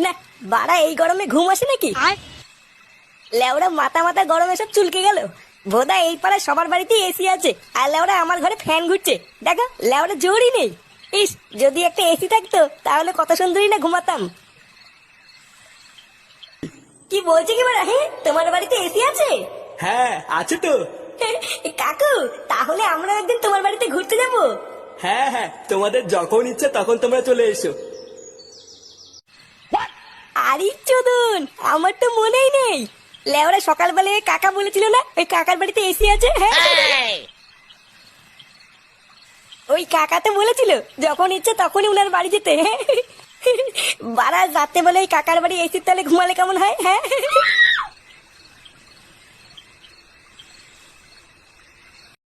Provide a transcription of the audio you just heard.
না, বাড়া এই গরমে ঘুম আসে নাকি? লেওড়া মাথা মাথা গরমে সব চুলকে গেল। বোধা এই পাড়ায় সবার বাড়িতে এসি আছে, আর লেওড়া আমার ঘরে ফ্যান ঘুরছে। দেখো লেওড়া জোরই নেই। ইস, যদি একটা এসি থাকতো তাহলে কত সুন্দরই না ঘুমাতাম। কি বলছে কি বাড়া? হ্যাঁ, তোমার বাড়িতে এসি আছে? হ্যাঁ আছে তো। কাকু, তাহলে আমরা একদিন তোমার বাড়িতে ঘুরতে যাবো। হ্যাঁ হ্যাঁ, তোমাদের যখন ইচ্ছে তখন তোমরা চলে এসো। আরে চোদন, আমার তো মনেই নেই। লেওরা সকালবেলা কাকা বলেছিল না ওই কাকার বাড়িতে এসি আছে? হ্যাঁ, ওই কাকা তো বলেছিল যখন ইচ্ছে তখনই উনার বাড়ি যেতে। বারা রাতে বলে ওই কাকার বাড়ি এসির তলে ঘুমালে কেমন হয়? হ্যাঁ।